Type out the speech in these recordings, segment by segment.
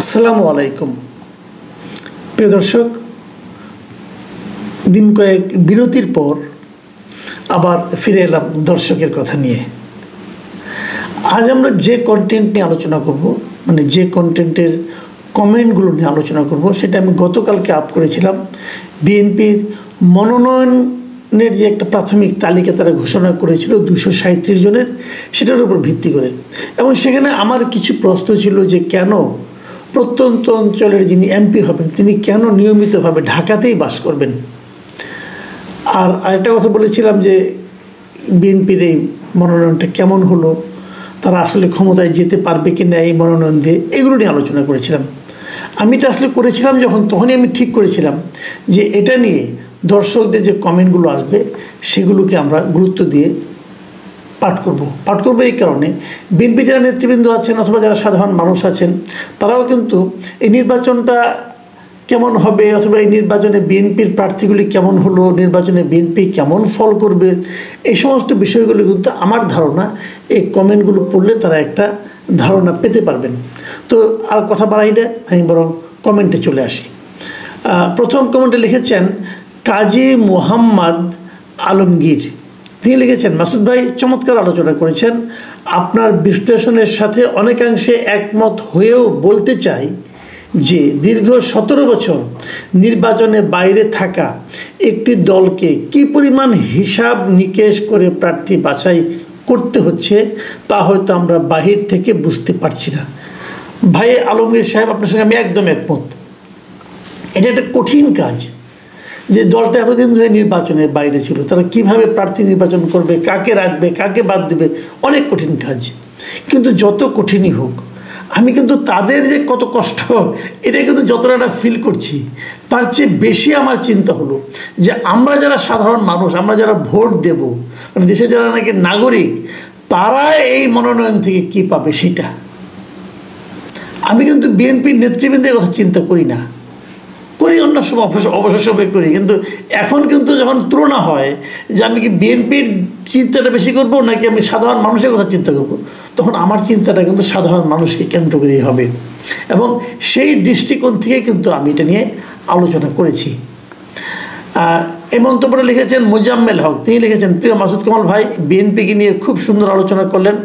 আসসালামু আলাইকুম প্রিয় দর্শক, দিন কয়েক বিরতির পর আবার ফিরে এলাম দর্শকের কথা নিয়ে। আজ আমরা যে কন্টেন্ট নিয়ে আলোচনা করব, মানে যে কন্টেন্টের কমেন্টগুলো নিয়ে আলোচনা করব, সেটা আমি গতকালকে আপ করেছিলাম। বিএনপির মনোনয়নের যে একটা প্রাথমিক তালিকা তারা ঘোষণা করেছিল 237 জনের, সেটার উপর ভিত্তি করে। এবং সেখানে আমার কিছু প্রশ্ন ছিল যে কেন প্রত্যন্ত অঞ্চলের যিনি এমপি হবেন তিনি কেন নিয়মিতভাবে ঢাকাতেই বাস করবেন। আর আরেকটা কথা বলেছিলাম যে বিএনপির এই মনোনয়নটা কেমন হলো, তারা আসলে ক্ষমতায় যেতে পারবে কি না এই মনোনয়ন দিয়ে, এগুলো নিয়ে আলোচনা করেছিলাম। আমি এটা আসলে করেছিলাম তখনই আমি ঠিক করেছিলাম যে এটা নিয়ে দর্শকদের যে কমেন্টগুলো আসবে সেগুলোকে আমরা গুরুত্ব দিয়ে পাঠ করব। এই কারণে বিএনপি যারা নেতৃবৃন্দ আছেন অথবা যারা সাধারণ মানুষ আছেন তারাও কিন্তু এই নির্বাচনটা কেমন হবে অথবা এই নির্বাচনে বিএনপির প্রার্থীগুলি কেমন হলো, নির্বাচনে বিএনপি কেমন ফল করবে, এই সমস্ত বিষয়গুলো কিন্তু আমার ধারণা এই কমেন্টগুলো পড়লে তারা একটা ধারণা পেতে পারবেন। তো আর কথা বাড়াই না, আমি বরং কমেন্টে চলে আসি। প্রথম কমেন্টে লিখেছেন কাজী মোহাম্মদ আলমগীর। তিনি লিখেছেন, মাসুদ ভাই চমৎকার আলোচনা করেছেন, আপনার বিশ্লেষণের সাথে অনেকাংশে একমত হয়েও বলতে চাই যে দীর্ঘ 17 বছর নির্বাচনে বাইরে থাকা একটি দলকে কি পরিমাণ হিসাব নিকেশ করে প্রার্থী বাছাই করতে হচ্ছে তা হয়তো আমরা বাহির থেকে বুঝতে পারছি না। ভাই আলমগীর সাহেব, আপনার সঙ্গে আমি একদম একমত। এটা একটা কঠিন কাজ যে দলটা এতদিন ধরে নির্বাচনের বাইরে ছিল, তারা কিভাবে প্রার্থী নির্বাচন করবে, কাকে রাখবে, কাকে বাদ দেবে, অনেক কঠিন কাজ। কিন্তু যত কঠিনই হোক, আমি কিন্তু তাদের যে কত কষ্ট এটা কিন্তু যতটা ফিল করছি, তার চেয়ে বেশি আমার চিন্তা হলো যে আমরা যারা সাধারণ মানুষ, আমরা যারা ভোট দেব, মানে দেশে যারা নাকি নাগরিক, তারা এই মনোনয়ন থেকে কি পাবে সেটা। আমি কিন্তু বিএনপির নেতৃবৃন্দের কথা চিন্তা করি না, করি অন্য সময় অবসর সময় করি, কিন্তু এখন কিন্তু যখন তুলনা হয় যে আমি কি বিএনপির চিন্তাটা বেশি করব নাকি আমি সাধারণ মানুষের কথা চিন্তা করব, তখন আমার চিন্তাটা কিন্তু সাধারণ মানুষকে কেন্দ্র করেই হবে। এবং সেই দৃষ্টিকোণ থেকে কিন্তু আমি এটা নিয়ে আলোচনা করেছি। এই মন্তব্যটা লিখেছেন মোজাম্মেল হক। তিনি লিখেছেন, প্রিয় মাসুদ কামাল ভাই, বিএনপিকে নিয়ে খুব সুন্দর আলোচনা করলেন।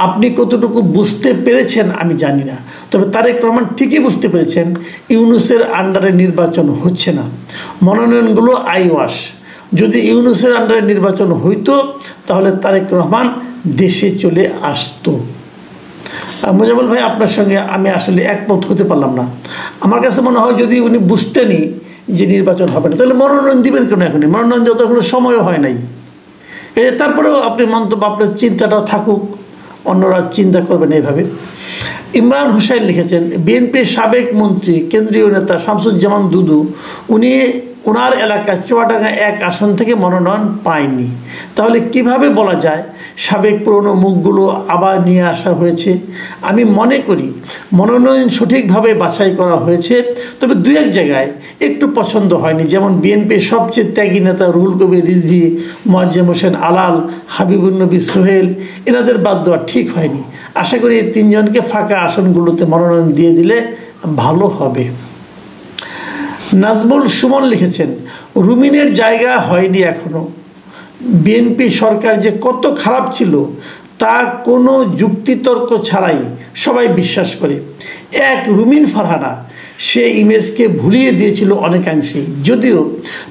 আপনি কতটুকু বুঝতে পেরেছেন আমি জানি না, তবে তারেক রহমান ঠিকই বুঝতে পেরেছেন ইউনূসের আন্ডারে নির্বাচন হচ্ছে না, মনোনয়নগুলো আইওয়াশ। যদি ইউনূসের আন্ডারে নির্বাচন হইতো তাহলে তারেক রহমান দেশে চলে আসতো। মোজাম্মেল ভাই, আপনার সঙ্গে আমি আসলে একমত হতে পারলাম না। আমার কাছে মনে হয় যদি উনি বুঝতেনই যে নির্বাচন হবে না তাহলে মনোনয়ন দিবেন কেন? এখনই মনোনয়ন যত এখনো সময়ও হয় নাই। তারপরেও আপনি মন্তব্য, আপনার চিন্তাটাও থাকুক, অন্যরা চিন্তা করবেন এইভাবে। ইমরান হোসেন লিখেছেন, বিএনপির সাবেক মন্ত্রী কেন্দ্রীয় নেতা শামসুজ্জামান দুদু, ওনার এলাকা চুয়াডাঙ্গা 1 আসন থেকে মনোনয়ন পায়নি। তাহলে কিভাবে বলা যায় সাবেক পুরনো মুখগুলো আবার নিয়ে আসা হয়েছে? আমি মনে করি মনোনয়ন সঠিকভাবে বাছাই করা হয়েছে, তবে 2-1 জায়গায় একটু পছন্দ হয়নি। যেমন বিএনপির সবচেয়ে ত্যাগী নেতা রুহুল কবির রিজভী, মোয়াজ্জেম হোসেন আলাল, হাবিবুন নবী সোহেল, এনাদের বাদ দেওয়া ঠিক হয়নি। আশা করি এই 3 জনকে ফাঁকা আসনগুলোতে মনোনয়ন দিয়ে দিলে ভালো হবে। নাজমুল সুমন লিখেছেন, রুমিনের জায়গা হয়নি এখনো। বিএনপি সরকার যে কত খারাপ ছিল তা কোনো যুক্তিতর্ক ছাড়াই সবাই বিশ্বাস করে। রুমিন ফারহানা সে ইমেজকে ভুলিয়ে দিয়েছিল অনেকাংশেই, যদিও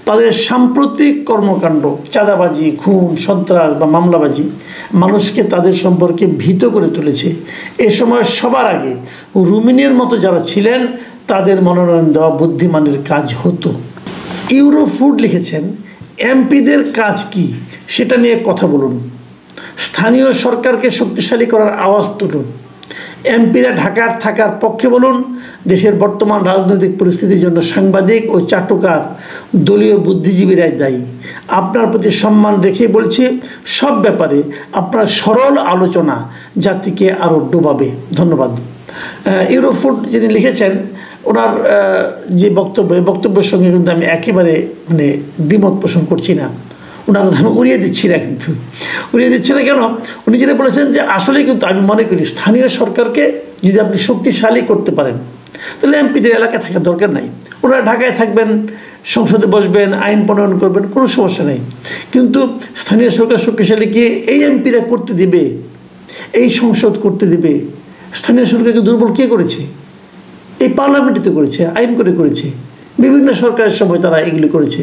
তাদের সাম্প্রতিক কর্মকাণ্ড, চাঁদাবাজি, খুন, সন্ত্রাস বা মামলাবাজি মানুষকে তাদের সম্পর্কে ভীত করে তুলেছে। এ সময় সবার আগে রুমিনের মতো যারা ছিলেন তাদের মনোনয়ন দেওয়া বুদ্ধিমানের কাজ হতো। ইউরোফুড লিখেছেন, এমপিদের কাজ কি সেটা নিয়ে কথা বলুন, স্থানীয় সরকারকে শক্তিশালী করার আওয়াজ তুলুন, এমপিরা ঢাকার থাকার পক্ষে বলুন, দেশের বর্তমান রাজনৈতিক পরিস্থিতির জন্য সাংবাদিক ও চাটুকার দলীয় বুদ্ধিজীবীরাই দায়ী। আপনার প্রতি সম্মান রেখে বলছি, সব ব্যাপারে আপনার সরল আলোচনা জাতিকে আরও ডোবাবে। ধন্যবাদ। ইউরোফুড যিনি লিখেছেন ওনার যে বক্তব্যের সঙ্গে কিন্তু আমি একেবারে দ্বিমত পোষণ করছি না। ওনার কথা আমি উড়িয়ে দিচ্ছি না, কিন্তু উড়িয়ে দিচ্ছি না কেন, উনি যেটা বলেছেন যে আসলে কিন্তু আমি মনে করি স্থানীয় সরকারকে যদি আপনি শক্তিশালী করতে পারেন, তাহলে এমপিদের এলাকায় থাকার দরকার নাই, ওনারা ঢাকায় থাকবেন, সংসদে বসবেন, আইন প্রণয়ন করবেন, কোনো সমস্যা নেই। কিন্তু স্থানীয় সরকার শক্তিশালী কি এই এমপিরা করতে দিবে, এই সংসদ করতে দিবে? স্থানীয় সরকারকে দুর্বল কে করেছে? এই পার্লামেন্টে তো করেছে, আইন করে করেছে, বিভিন্ন সরকারের সময় তারা এগুলি করেছে।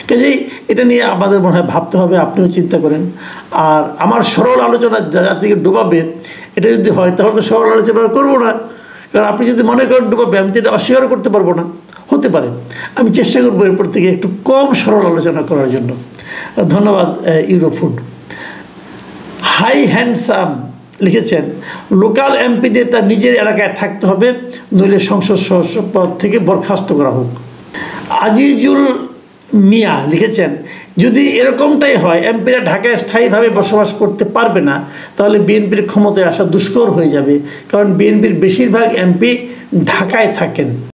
কাজেই এটা নিয়ে আমাদের মনে হয় ভাবতে হবে, আপনিও চিন্তা করেন। আর আমার সরল আলোচনা জাতিকে ডোবাবে এটা যদি হয় তাহলে তো সরল আলোচনা করবো না, কারণ আপনি যদি মনে করেন ডোবাবে, আমি তো এটা অস্বীকারও করতে পারবো না। হতে পারে আমি চেষ্টা করবো এরপর থেকে একটু কম সরল আলোচনা করার জন্য। ধন্যবাদ। ইউরোফুড হাই হ্যান্ডসাম লিখেছেন, লোকাল এমপিদের তার নিজের এলাকায় থাকতে হবে, নইলে সংসদ সদস্য পদ থেকে বরখাস্ত করা হোক। আজিজুল মিয়া লিখেছেন, যদি এরকমটাই হয় এমপিরা ঢাকায় স্থায়ীভাবে বসবাস করতে পারবে না, তাহলে বিএনপির ক্ষমতায় আসা দুষ্কর হয়ে যাবে, কারণ বিএনপির বেশিরভাগ এমপি ঢাকায় থাকেন।